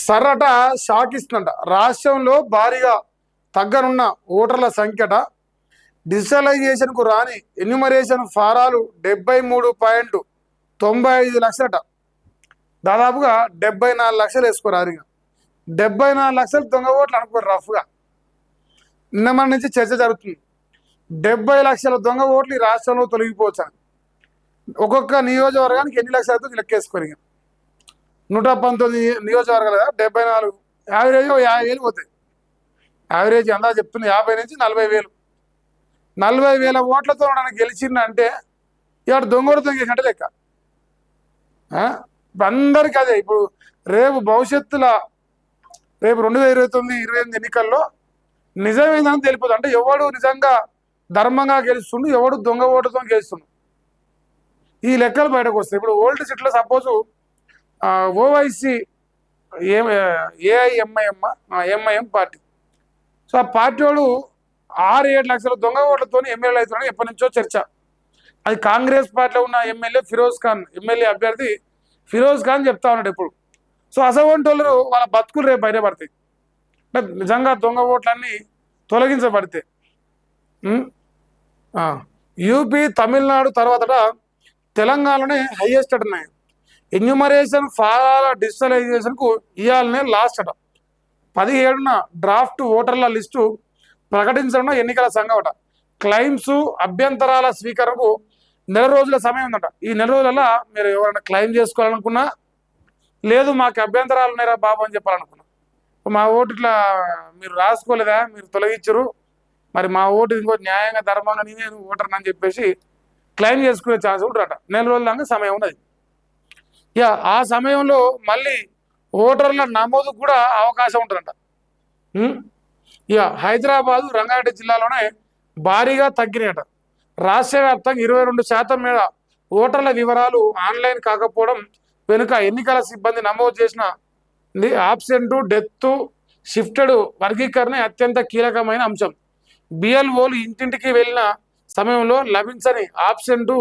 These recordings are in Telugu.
సర్రట షాక్ ఇస్తుందంట. రాష్ట్రంలో భారీగా తగ్గనున్న ఓటర్ల సంఖ్యట. డిజిటలైజేషన్కు రాని ఎన్యూమరేషన్ ఫారాలు 73.95 లక్షలట. దాదాపుగా 74 లక్షలు వేసుకోరారు. ఇక 74 లక్షలు దొంగ ఓట్లు అనుకోరు రఫ్గా. నిన్న మన నుంచి చర్చ జరుగుతుంది. 70 లక్షల దొంగ ఓట్లు ఈ రాష్ట్రంలో తొలగిపోవచ్చు. ఒక్కొక్క నియోజకవర్గానికి ఎన్ని లక్షలు అవుతుంది లెక్కేసుకోరు. ఇక 119 నియోజకవర్గాలు కదా, 74 యావరేజ్ 50,000 పోతాయి. యావరేజ్ అందా చెప్తుంది 50 నుంచి 40,000. 40,000 ఓట్లతో నన్ను గెలిచిందంటే ఇవాడు దొంగోడు దొంగేసినట్టే లెక్క. ఇప్పుడు అందరికీ అదే. ఇప్పుడు రేపు భవిష్యత్తులో రేపు 2029-28 ఎన్నికల్లో నిజమేందని తెలిపోదు. అంటే ఎవడు నిజంగా ధర్మంగా గెలుస్తుండు, ఎవడు దొంగ ఓటుతో గెలుస్తుండు, ఈ లెక్కలు బయటకు వస్తాయి. ఇప్పుడు ఓల్డ్ సిటీలో suppose Owaisi MIM party. So ఆ పార్టీ వాడు 6-7 లక్షల దొంగ ఓట్లతో ఎమ్మెల్యేలు అవుతున్నాడు. ఎప్పటి నుంచో చర్చ. అది కాంగ్రెస్ పార్టీలో ఉన్న ఎమ్మెల్యే ఫిరోజ్ ఖాన్, ఎమ్మెల్యే అభ్యర్థి ఫిరోజ్ ఖాన్ చెప్తా ఉన్నాడు ఎప్పుడు. సో అసవంటి వాళ్ళు వాళ్ళ బతుకులు రేపు బయటపడతాయి. అంటే నిజంగా దొంగ ఓట్లన్నీ తొలగించబడితే. యూపీ, తమిళనాడు తర్వాత తెలంగాణలోనే హైయెస్ట్ ఉన్నాయి. ఎన్యూమరేషన్ ఫారాల డిజిటలైజేషన్కు ఇవాళనే లాస్ట్ అట. 17న డ్రాఫ్ట్ ఓటర్ల లిస్టు ప్రకటించడం ఎన్నికల సంఘం అట. క్లెయిమ్స్, అభ్యంతరాల స్వీకరణకు 1 రోజుల సమయం ఉందట. ఈ 1 రోజులలో మీరు ఎవరైనా క్లెయిమ్ చేసుకోవాలనుకున్నా, లేదు మాకు అభ్యంతరాలు ఉన్నారా బాబు అని చెప్పాలనుకున్నా, మా ఓటు ఇట్లా మీరు రాసుకోలేదా, మీరు తొలగించరు, మరి మా ఓటు ఇంకో న్యాయంగా ధర్మంగా నేను ఓటర్ని అని చెప్పేసి క్లెయిమ్ చేసుకునే ఛాన్స్ ఉంటుందట. 1 రోజుల దాకా సమయం ఉన్నది. ఇక ఆ సమయంలో మళ్ళీ ఓటర్ల నమోదు కూడా అవకాశం ఉంటుందంట. ఇక హైదరాబాదు, రంగారెడ్డి జిల్లాలోనే భారీగా తగ్గినాయట. రాష్ట్ర వ్యాప్తంగా 22% మీద ఓటర్ల వివరాలు ఆన్లైన్ కాకపోవడం వెనుక ఎన్నికల సిబ్బంది నమోదు చేసిన ఆబ్సెంట్, డెత్, షిఫ్టెడ్ వర్గీకరణ అత్యంత కీలకమైన అంశం. బిఎల్ఓలు ఇంటింటికి వెళ్ళిన సమయంలో లభించని ఆబ్సెంట్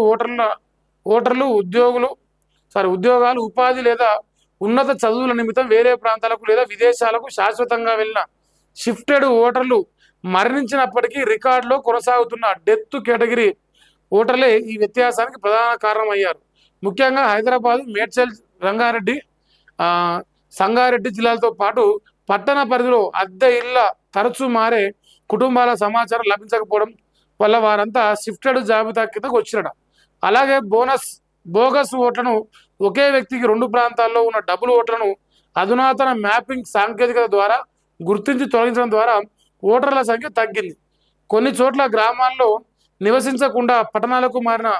ఓటర్లు ఉద్యోగాలు, ఉపాధి లేదా ఉన్నత చదువుల నిమిత్తం వేరే ప్రాంతాలకు లేదా విదేశాలకు శాశ్వతంగా వెళ్ళిన షిఫ్టెడ్ ఓటర్లు మరణించినప్పటికీ రికార్డులో కొనసాగుతున్న డెత్ కేటగిరీ ఓటర్లే ఈ వ్యత్యాసానికి ప్రధాన కారణం అయ్యారు. ముఖ్యంగా హైదరాబాదు, మేడ్చల్, రంగారెడ్డి, సంగారెడ్డి జిల్లాలతో పాటు పట్టణ పరిధిలో అద్దె ఇళ్ల తరచూ మారే కుటుంబాల సమాచారం లభించకపోవడం వల్ల వారంతా షిఫ్టెడ్ జాబితా కిందకు వచ్చినట. అలాగే బోగస్ ఓట్లను, ఒకే వ్యక్తికి 2 ప్రాంతాల్లో ఉన్న డబుల్ ఓట్లను అధునాతన మ్యాపింగ్ సాంకేతికత ద్వారా గుర్తించి తొలగించడం ద్వారా ఓటర్ల సంఖ్య తగ్గింది. కొన్ని చోట్ల గ్రామాల్లో నివసించకుండా పట్టణాలకు మారిన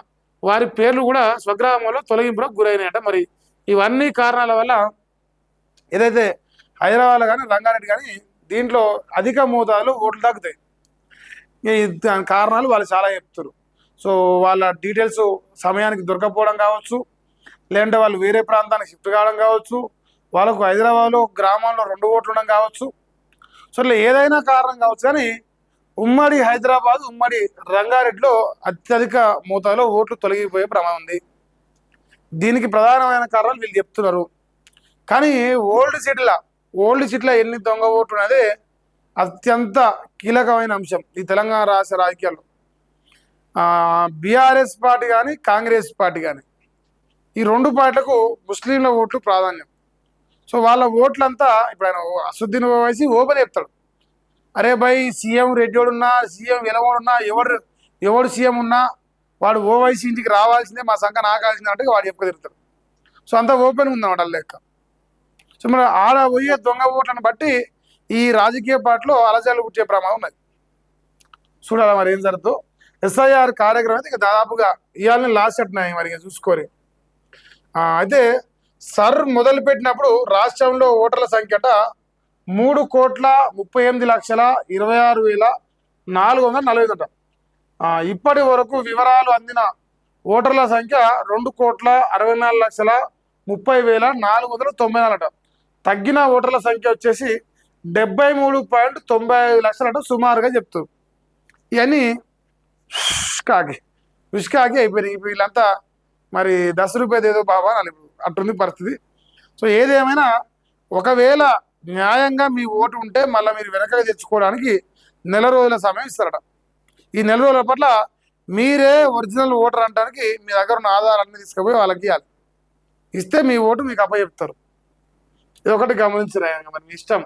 వారి పేర్లు కూడా స్వగ్రామంలో తొలగింపులకు గురైనాయట. మరి ఇవన్నీ కారణాల వల్ల ఏదైతే హైదరాబాద్ కానీ రంగారెడ్డి కానీ దీంట్లో అధిక మోతాదులో ఓట్లు తగ్గుతాయి. దాని కారణాలు వాళ్ళు చాలా చెప్తారు. సో వాళ్ళ డీటెయిల్స్ సమయానికి దొరకపోవడం కావచ్చు, లేదంటే వాళ్ళు వేరే ప్రాంతానికి షిఫ్ట్ కావడం కావచ్చు, వాళ్ళకు హైదరాబాద్లో గ్రామంలో 2 ఓట్లు ఉండడం కావచ్చు. సో ఇట్లా ఏదైనా కారణం కావచ్చు, కానీ ఉమ్మడి హైదరాబాద్, ఉమ్మడి రంగారెడ్డిలో అత్యధిక మోతాదులో ఓట్లు తొలగిపోయే ప్రమాదం ఉంది. దీనికి ప్రధానమైన కారణాలు వీళ్ళు చెప్తున్నారు. కానీ ఓల్డ్ సిటీలో ఎన్ని దొంగ ఓట్లు అనేది అత్యంత కీలకమైన అంశం ఈ తెలంగాణ రాష్ట్ర రాజకీయాల్లో. బీఆర్ఎస్ పార్టీ కానీ, కాంగ్రెస్ పార్టీ కానీ, ఈ 2 పార్టీలకు ముస్లింల ఓట్లు ప్రాధాన్యం. సో వాళ్ళ ఓట్లంతా ఇప్పుడు ఆయన అసదుద్దీన్ ఓవైసీ ఓపెన్ చెప్తాడు, అరే భయ్ సీఎం రెడ్డివాడు ఉన్నా, సీఎం వెలవాడున్నా, ఎవడు సీఎం ఉన్నా వాడు ఓవైసీ ఇంటికి రావాల్సిందే, మా సంఖ్య నాకాల్సిందే అంటే వాడు చెప్పు తిరుగుతాడు. సో అంతా ఓపెన్ ఉందన్నమాట లెక్క. సో మరి ఆడ పోయే దొంగ ఓట్లను బట్టి ఈ రాజకీయ పార్టీలో అలజడులు పుట్టే ప్రమాదం ఉన్నది. చూడాలి మరి ఏం జరుగుతుందో. ఎస్ఐఆర్ కార్యక్రమం అయితే ఇక దాదాపుగా ఇవాళనే లాస్ట్ అట్నాయి మరి చూసుకోరు. అయితే సర్ మొదలుపెట్టినప్పుడు రాష్ట్రంలో ఓటర్ల సంఖ్యట 3,26,26,440 ఇప్పటి వరకు వివరాలు అందిన ఓటర్ల సంఖ్య 2,64,30,494 తగ్గిన ఓటర్ల సంఖ్య వచ్చేసి 73.95 లక్షలు సుమారుగా చెప్తారు. ఇవన్నీ విష్కాకి అయిపోయినాయి. ఇప్పుడు వీళ్ళంతా మరి 10 రూపాయలు ఏదో బాబా అని అట్టుంది పరిస్థితి. సో ఏదేమైనా ఒకవేళ న్యాయంగా మీ ఓటు ఉంటే మళ్ళీ మీరు వెనకగా తెచ్చుకోవడానికి నెల రోజుల సమయం ఇస్తారట. ఈ నెల రోజుల పట్ల మీరే ఒరిజినల్ ఓటర్ అనడానికి మీ దగ్గర ఉన్న ఆధారాన్ని తీసుకుపోయి వాళ్ళకి ఇవ్వాలి. ఇస్తే మీ ఓటు మీకు అప్పచెప్తారు. ఇది ఒకటి గమనించరా, మరి మీ ఇష్టం.